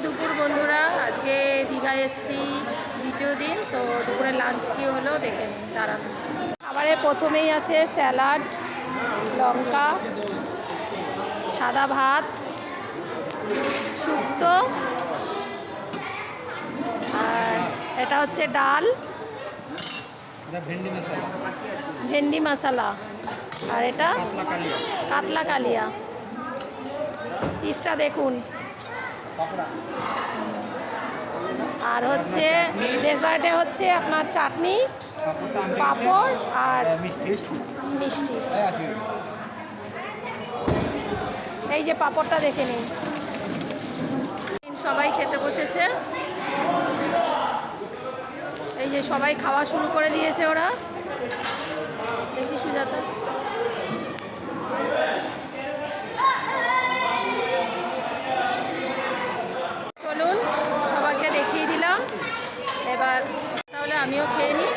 দুপুর বন্ধুরা, আজকে দীঘায় এসেছি দ্বিতীয় দিন। তো দুপুরে লাঞ্চ কি হলো দেখে নিন, দাঁড়ান। খাবারে প্রথমেই আছে স্যালাড, লঙ্কা, সাদা ভাত, শুক্তো, আর এটা হচ্ছে ডাল, ভেন্ডি মশলা, আর এটা কাতলা কালিয়া। পিসটা দেখুন। আর হচ্ছে ডেজার্টে হচ্ছে আপনার চাটনি, পাঁপড় আর মিষ্টি। এই যে পাঁপড়টা দেখে নিন। সবাই খেতে বসেছে, এই যে সবাই খাওয়া শুরু করে দিয়েছে ওরা। দেখি সুজাতা, চলুন সবাইকে দেখিয়ে দিলাম, এবার তাহলে আমিও খেয়ে নিই।